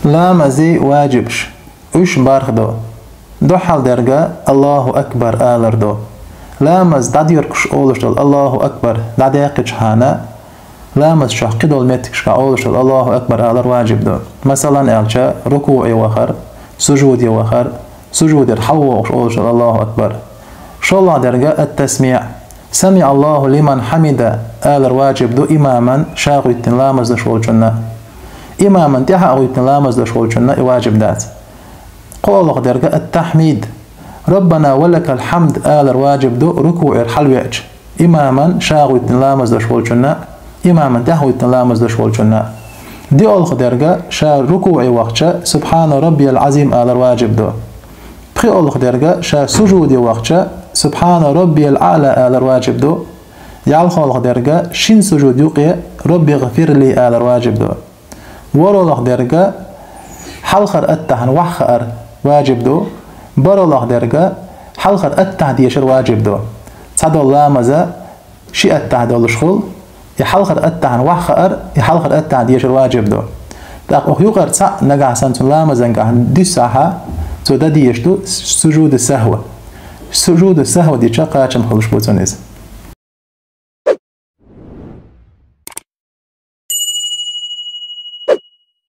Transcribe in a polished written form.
لامزي واجبش اش بارخدو دو حال درجة الله أكبر آلردو لامز داديركش أولشتل الله أكبر داديقش هانا لامز شاقدول متكش أولشتل الله أكبر آلر واجب دو مثلا ألشا ركوع وخر سجود وخر سجود الحوش أولشتل الله أكبر شو الله درجة التسميع سمع الله لمن حمد آلر واجب دو إماما شاقويتن لامز دشولشنا إماما تحاقويتن لامز دشولشنا واجب دات قول درجة التحميد ربنا ولك الحمد آلر واجب دو ركوع الحلويج إماما شاقويتن لامز دشولشنا إماما تحاقويتن لامز دشولشنا دي أول درجة شا ركوع وقتشا سبحان ربي العظيم آلر واجب دو بخي أول درجة شا سجود وقتشا سبحان ربي الأعلى آلر واجب دو يعال خالق درجة شين سجود يقي ربي غفر لي آلر واجب دو ورولق درجة حلخر أتحن وحخر واجب دو برولق درجة حلخر أتح ديشر واجب دو تصدو الله مزا شي أتح دول شخول يحلخر أتحن وحخر يحلخر أتح ديشر واجب دو داق أخيوغر تسع نقع سنتون الله مزا نقع دي ساحة تو دا ديش دو سجود السهوة سجود السهوة دي چا قاچم خلش بوتونيز